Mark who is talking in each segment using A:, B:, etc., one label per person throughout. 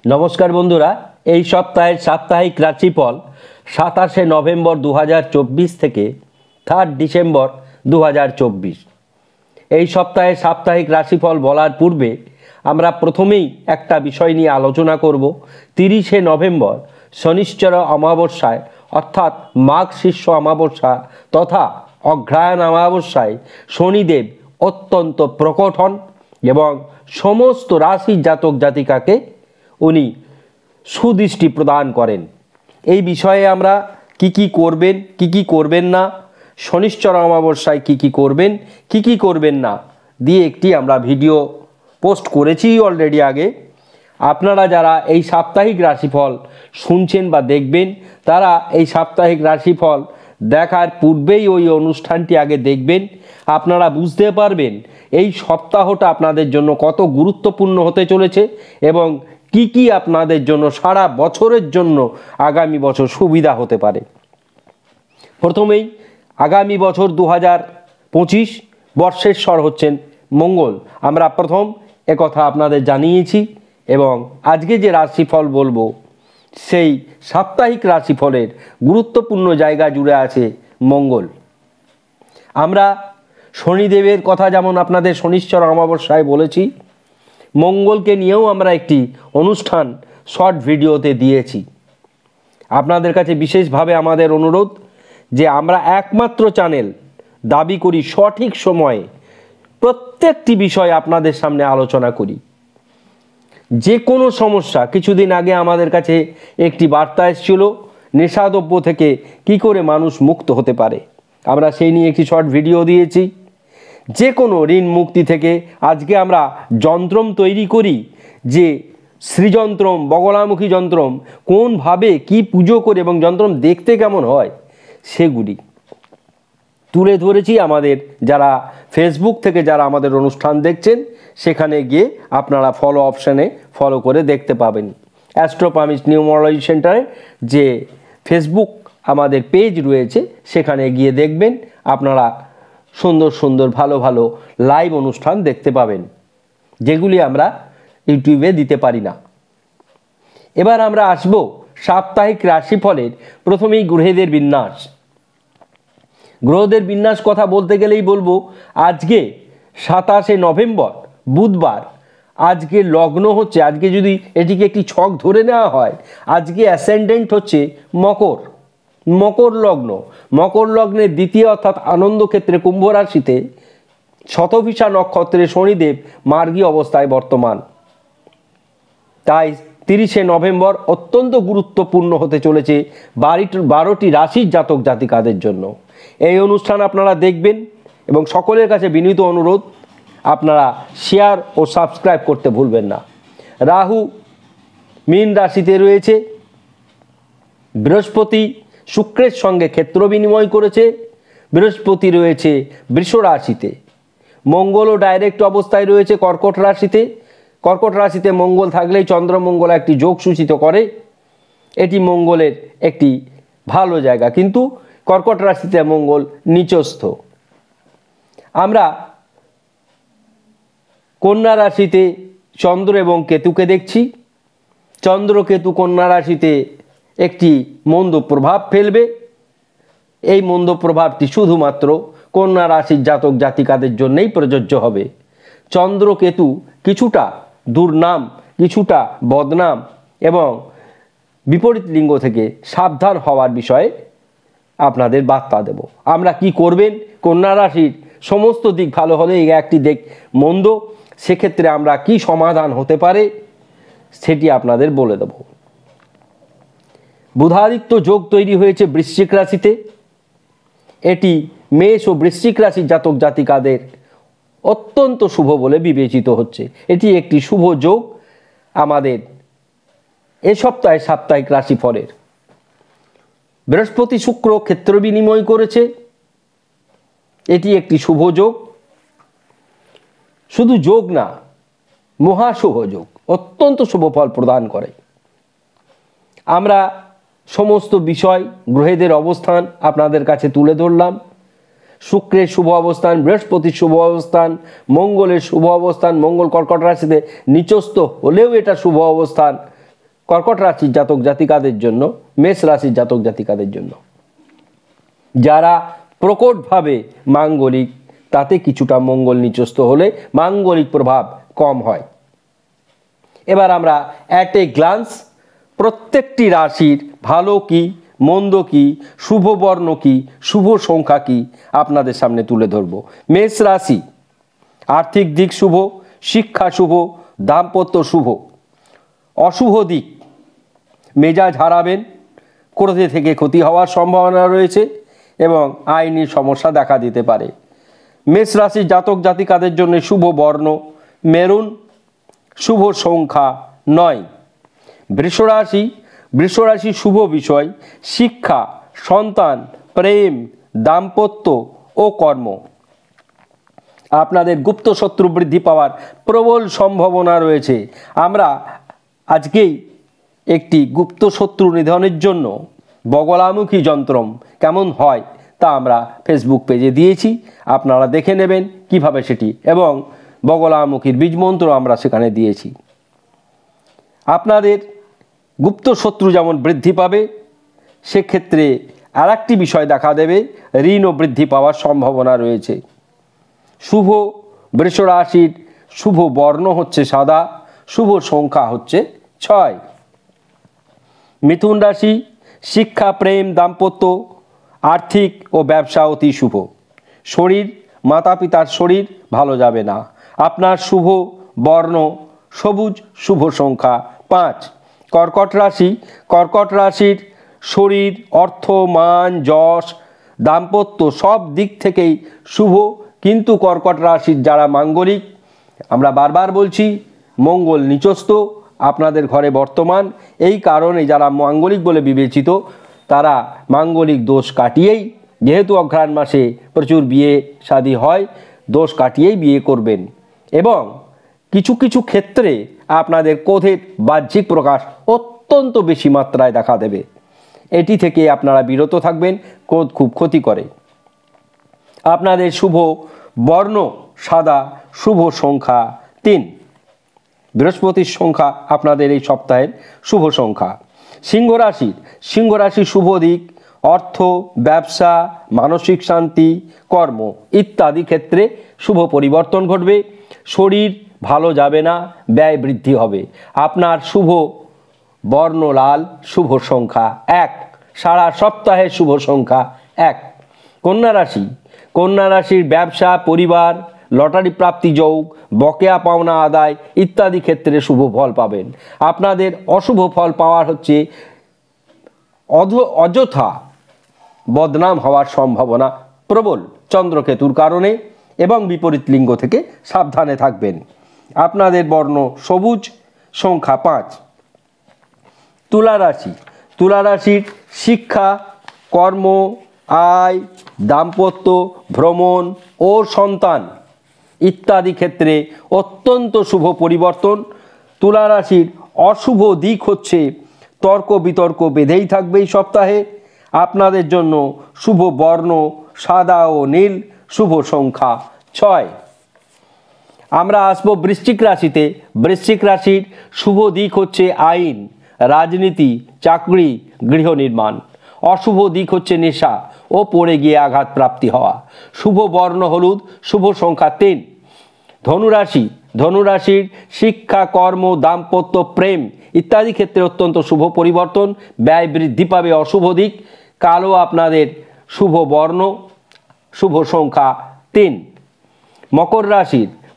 A: নমস্কার বন্ধুরা, এই সপ্তাহের সাপ্তাহিক রাশিফল 27শে নভেম্বর 2024 থেকে 3 ডিসেম্বর 2024। এই সপ্তাহের সাপ্তাহিক রাশিফল বলার পূর্বে আমরা প্রথমেই একটা বিষয় নিয়ে আলোচনা করব। 30শে নভেম্বর শনিশ্চর অমাবস্যায় অর্থাৎ মাঘ শীর্ষ অমাবস্যা তথা অগ্রহায়ণ অমাবস্যায় শনিদেব অত্যন্ত প্রকট হন এবং সমস্ত রাশির জাতক জাতিকাকে উনি সুদৃষ্টি প্রদান করেন। এই বিষয়ে আমরা কি করবেন, কি করবেন না, শনিশ্চর অমাবস্যায় কি করবেন, কি করবেন না দিয়ে একটি আমরা ভিডিও পোস্ট করেছি অলরেডি আগে। আপনারা যারা এই সাপ্তাহিক রাশিফল শুনছেন বা দেখবেন, তারা এই সাপ্তাহিক রাশিফল দেখার পূর্বেই ওই অনুষ্ঠানটি আগে দেখবেন। আপনারা বুঝতে পারবেন এই সপ্তাহটা আপনাদের জন্য কত গুরুত্বপূর্ণ হতে চলেছে এবং কি আপনাদের জন্য সারা বছরের জন্য আগামী বছর সুবিধা হতে পারে। প্রথমেই আগামী বছর 2025 বর্ষের স্বর হচ্ছেন মঙ্গল। আমরা প্রথম একথা আপনাদের জানিয়েছি এবং আজকে যে রাশিফল বলবো সেই সাপ্তাহিক রাশিফলের গুরুত্বপূর্ণ জায়গা জুড়ে আছে মঙ্গল। আমরা শনিদেবের কথা যেমন আপনাদের শনিশ্চর অমাবস্যায় বলেছি, মঙ্গলকে নিয়েও আমরা একটি অনুষ্ঠান শর্ট ভিডিওতে দিয়েছি। আপনাদের কাছে বিশেষভাবে আমাদের অনুরোধ যে আমরা একমাত্র চ্যানেল দাবি করি সঠিক সময়ে প্রত্যেকটি বিষয় আপনাদের সামনে আলোচনা করি। যে কোনো সমস্যা, কিছুদিন আগে আমাদের কাছে একটি বার্তা এসেছিল নেশাদ্রব্য থেকে কি করে মানুষ মুক্ত হতে পারে, আমরা সেই নিয়ে একটি শর্ট ভিডিও দিয়েছি। যে কোনো ঋণ মুক্তি থেকে আজকে আমরা যন্ত্রম তৈরি করি, যে শ্রীযন্ত্রম, বগলামুখী যন্ত্রম কোনভাবে কি পুজো করে এবং যন্ত্রম দেখতে কেমন হয় সেগুলি তুলে ধরেছি। আমাদের যারা ফেসবুক থেকে যারা আমাদের অনুষ্ঠান দেখছেন সেখানে গিয়ে আপনারা ফলো অপশানে ফলো করে দেখতে পাবেন। অ্যাস্ট্রোপামিস্ট নিউমারোলজি সেন্টারে যে ফেসবুক আমাদের পেজ রয়েছে সেখানে গিয়ে দেখবেন, আপনারা সুন্দর সুন্দর ভালো ভালো লাইভ অনুষ্ঠান দেখতে পাবেন, যেগুলি আমরা ইউটিউবে দিতে পারি না। এবার আমরা আসব সাপ্তাহিক রাশিফলের প্রথমেই গ্রহদের বিন্যাস। গ্রহদের বিন্যাস কথা বলতে গেলেই বলবো আজকে 27শে নভেম্বর বুধবার, আজকে লগ্ন হচ্ছে, আজকে যদি এটিকে একটি ছক ধরে নেওয়া হয়, আজকে অ্যাসেন্ডেন্ট হচ্ছে মকর লগ্ন। মকর লগ্নের দ্বিতীয় অর্থাৎ আনন্দ ক্ষেত্রে কুম্ভ রাশিতে শতভিষা নক্ষত্রে শনিদেব মার্গী অবস্থায় বর্তমান। তাই 30শে নভেম্বর অত্যন্ত গুরুত্বপূর্ণ হতে চলেছে 12টি রাশির জাতক জাতিকাদের জন্য। এই অনুষ্ঠান আপনারা দেখবেন এবং সকলের কাছে বিনীত অনুরোধ আপনারা শেয়ার ও সাবস্ক্রাইব করতে ভুলবেন না। রাহু মীন রাশিতে রয়েছে, বৃহস্পতি শুক্রের সঙ্গে ক্ষেত্র বিনিময় করেছে, বৃহস্পতি রয়েছে বৃষ রাশিতে, মঙ্গলও ডাইরেক্ট অবস্থায় রয়েছে কর্কট রাশিতে। কর্কট রাশিতে মঙ্গল থাকলেই চন্দ্রমঙ্গল একটি যোগ সূচিত করে, এটি মঙ্গলের একটি ভালো জায়গা, কিন্তু কর্কট রাশিতে মঙ্গল নিচস্থ। আমরা কন্যা রাশিতে চন্দ্র এবং কেতুকে দেখছি। চন্দ্র কেতু কন্যা রাশিতে একটি মন্দ প্রভাব ফেলবে। এই মন্দ প্রভাবটি শুধুমাত্র কন্যা রাশির জাতক জাতিকাদের জন্যই প্রযোজ্য হবে। চন্দ্র কেতু কিছুটা দুর্নাম, কিছুটা বদনাম এবং বিপরীত লিঙ্গ থেকে সাবধান হওয়ার বিষয়ে আপনাদের বার্তা দেব। আমরা কি করবেন, কন্যা রাশির সমস্ত দিক ভালো হলে এই একটি দিক মন্দ, সেক্ষেত্রে আমরা কি সমাধান হতে পারে সেটি আপনাদের বলে দেব। বুধাদিত্য যোগ তৈরি হয়েছে বৃশ্চিক রাশিতে। এটি মেষ ও বৃশ্চিক রাশির জাতক জাতিকাদের অত্যন্ত শুভ বলে বিবেচিত হচ্ছে। এটি একটি শুভ যোগ আমাদের এ সপ্তাহে সাপ্তাহিক রাশিফলের। বৃহস্পতি শুক্র ক্ষেত্র বিনিময় করেছে, এটি একটি শুভ যোগ। শুধু যোগ না, মহাশুভ যোগ, অত্যন্ত শুভ ফল প্রদান করে। আমরা সমস্ত বিষয় গ্রহদের অবস্থান আপনাদের কাছে তুলে ধরলাম। শুক্রের শুভ অবস্থান, বৃহস্পতির শুভ অবস্থান, মঙ্গলের শুভ অবস্থান, মঙ্গল কর্কট রাশিতে নিচস্থ হলেও এটা শুভ অবস্থান, কর্কট রাশির জাতক জাতিকাদের জন্য, মেষ রাশির জাতক জাতিকাদের জন্য যারা প্রকটভাবে মাঙ্গলিক, তাতে কিছুটা মঙ্গল নিচস্থ হলে মাঙ্গলিক প্রভাব কম হয়। এবার আমরা অ্যাট এ গ্লান্স প্রত্যেকটি রাশির ভালো কি, মন্দ কি, শুভ বর্ণ কি, শুভ সংখ্যা কি আপনাদের সামনে তুলে ধরব। মেষ রাশি, আর্থিক দিক শুভ, শিক্ষা শুভ, দাম্পত্য শুভ। অশুভ দিক, মেজাজ হারাবেন, ক্রোধে থেকে ক্ষতি হওয়ার সম্ভাবনা রয়েছে এবং আইনি সমস্যা দেখা দিতে পারে। মেষ রাশির জাতক জাতিকাদের জন্য শুভ বর্ণ মেরুন, শুভ সংখ্যা 9। বৃষ রাশি শুভ বিষয় শিক্ষা, সন্তান, প্রেম, দাম্পত্য ও কর্ম। আপনাদের গুপ্ত শত্রু বৃদ্ধি পাওয়ার প্রবল সম্ভাবনা রয়েছে। আমরা আজকেই একটি গুপ্ত শত্রু নিধনের জন্য বগলামুখী যন্ত্রম কেমন হয় তা আমরা ফেসবুক পেজে দিয়েছি, আপনারা দেখে নেবেন কিভাবে সেটি, এবং বগলামুখীর বীজমন্ত্র আমরা সেখানে দিয়েছি। আপনাদের গুপ্ত শত্রু যেমন বৃদ্ধি পাবে, সেক্ষেত্রে আর একটি বিষয় দেখা দেবে, ঋণও বৃদ্ধি পাওয়ার সম্ভাবনা রয়েছে। শুভ বৃষ রাশির শুভ বর্ণ হচ্ছে সাদা, শুভ সংখ্যা হচ্ছে 6। মিথুন রাশি, শিক্ষা, প্রেম, দাম্পত্য, আর্থিক ও ব্যবসা অতি শুভ। শরীর, মাতা পিতার শরীর ভালো যাবে না। আপনার শুভ বর্ণ সবুজ, শুভ সংখ্যা 5। কর্কট রাশির শরীর, অর্থ, মান, যশ, দাম্পত্য সব দিক থেকেই শুভ, কিন্তু কর্কট রাশির যারা মাঙ্গলিক, আমরা বারবার বলছি মঙ্গল নিচস্থ আপনাদের ঘরে বর্তমান, এই কারণে যারা মাঙ্গলিক বলে বিবেচিত তারা মাঙ্গলিক দোষ কাটিয়েই, যেহেতু অঘ্রাণ মাসে প্রচুর বিয়ে শাদী হয়, দোষ কাটিয়েই বিয়ে করবেন। এবং কিছু কিছু ক্ষেত্রে আপনাদের ক্রোধের বাহ্যিক প্রকাশ অত্যন্ত বেশি মাত্রায় দেখা দেবে, এটি থেকে আপনারা বিরত থাকবেন, ক্রোধ খুব ক্ষতি করে। আপনাদের শুভ বর্ণ সাদা, শুভ সংখ্যা 3। বৃহস্পতির সংখ্যা আপনাদের এই সপ্তাহের শুভ সংখ্যা। সিংহ রাশি শুভ দিক অর্থ, ব্যবসা, মানসিক শান্তি, কর্ম ইত্যাদি ক্ষেত্রে শুভ পরিবর্তন ঘটবে। শরীর ভালো যাবে না, ব্যয় বৃদ্ধি হবে। আপনার শুভ বর্ণ লাল, শুভ সংখ্যা 1। সারা সপ্তাহের শুভ সংখ্যা 1। কন্যা রাশির ব্যবসা, পরিবার, লটারি প্রাপ্তি যোগ, বকেয়া পাওনা আদায় ইত্যাদি ক্ষেত্রে শুভ ফল পাবেন। আপনাদের অশুভ ফল পাওয়ার হচ্ছে অযথা বদনাম হওয়ার সম্ভাবনা প্রবল চন্দ্রকেতুর কারণে, এবং বিপরীত লিঙ্গ থেকে সাবধানে থাকবেন। আপনাদের বর্ণ সবুজ, সংখ্যা 5। তুলা রাশির শিক্ষা, কর্ম, আয়, দাম্পত্য, ভ্রমণ ও সন্তান ইত্যাদি ক্ষেত্রে অত্যন্ত শুভ পরিবর্তন। তুলা রাশির অশুভ দিক হচ্ছে তর্ক বিতর্ক বেঁধেই থাকবে এই সপ্তাহে। আপনাদের জন্য শুভ বর্ণ সাদা ও নীল, শুভ সংখ্যা 6। আমরা আসবো বৃশ্চিক রাশিতে। বৃশ্চিক রাশির শুভ দিক হচ্ছে আইন, রাজনীতি, চাকরি, গৃহ নির্মাণ। অশুভ দিক হচ্ছে নেশা ও পড়ে গিয়ে আঘাত প্রাপ্তি হওয়া। শুভ বর্ণ হলুদ, শুভ সংখ্যা 3। ধনু রাশির শিক্ষা, কর্ম, দাম্পত্য, প্রেম ইত্যাদি ক্ষেত্রে অত্যন্ত শুভ পরিবর্তন, ব্যয় বৃদ্ধি পাবে। অশুভ দিক কালো আপনাদের শুভ বর্ণ, শুভ সংখ্যা 3।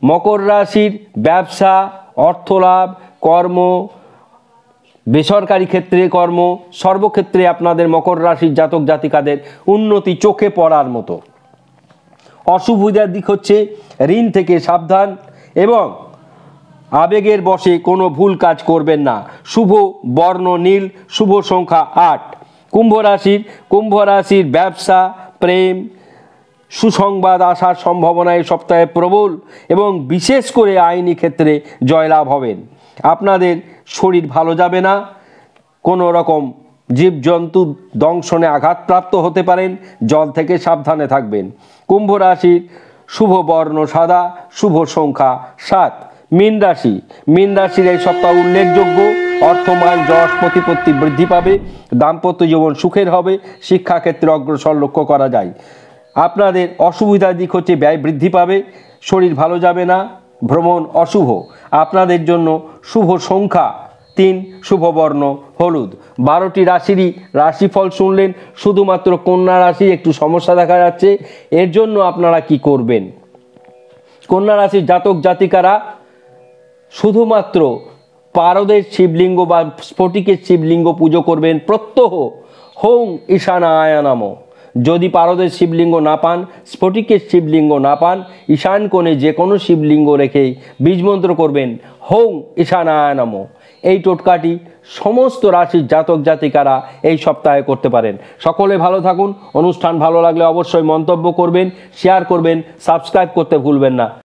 A: মকর রাশির ব্যবসা, অর্থলাভ, কর্ম, বেসরকারি ক্ষেত্রে কর্ম, সর্বক্ষেত্রে আপনাদের মকর রাশির জাতক জাতিকাদের উন্নতি চোখে পড়ার মতো। অশুভতার দিক হচ্ছে ঋণ থেকে সাবধান এবং আবেগের বশে কোনো ভুল কাজ করবেন না। শুভ বর্ণ নীল, শুভ সংখ্যা 8। কুম্ভ রাশির ব্যবসা, প্রেম, সুসংবাদ আসার সম্ভাবনা এই সপ্তাহে প্রবল এবং বিশেষ করে আইনি ক্ষেত্রে জয়লাভ হবেন। আপনাদের শরীর ভালো যাবে না, কোনো রকম জীবজন্তু দংশনে আঘাতপ্রাপ্ত হতে পারেন, জল থেকে সাবধানে থাকবেন। কুম্ভ রাশির শুভ বর্ণ সাদা, শুভ সংখ্যা 7। মীন রাশির এই সপ্তাহ উল্লেখযোগ্য। অর্থমান, যশ, প্রতিপত্তি বৃদ্ধি পাবে। দাম্পত্য জীবন সুখের হবে। শিক্ষাক্ষেত্রে অগ্রসর লক্ষ্য করা যায়। আপনাদের অসুবিধার দিক হচ্ছে ব্যয় বৃদ্ধি পাবে, শরীর ভালো যাবে না, ভ্রমণ অশুভ। আপনাদের জন্য শুভ সংখ্যা 3, শুভ বর্ণ হলুদ। 12টি রাশিরই রাশিফল শুনলেন। শুধুমাত্র কন্যা রাশির একটু সমস্যা দেখা যাচ্ছে। এর জন্য আপনারা কি করবেন? কন্যা রাশির জাতক জাতিকারা শুধুমাত্র পারদের শিবলিঙ্গ বা স্ফটিকের শিবলিঙ্গ পুজো করবেন। প্রত্যহ হোং ঈশানায় নমঃ। যদি পারদের শিবলিঙ্গ না পান, স্ফটিকের শিবলিঙ্গ না পান, ঈশান কোণে যে কোনো শিবলিঙ্গ রেখে বীজমন্ত্র করবেন হোং ঈশানায় নমঃ। এই টোটকাটি সমস্ত রাশির জাতক জাতিকারা এই সপ্তাহে করতে পারেন। সকলে ভালো থাকুন। অনুষ্ঠান ভালো লাগলে অবশ্যই মন্তব্য করবেন, শেয়ার করবেন, সাবস্ক্রাইব করতে ভুলবেন না।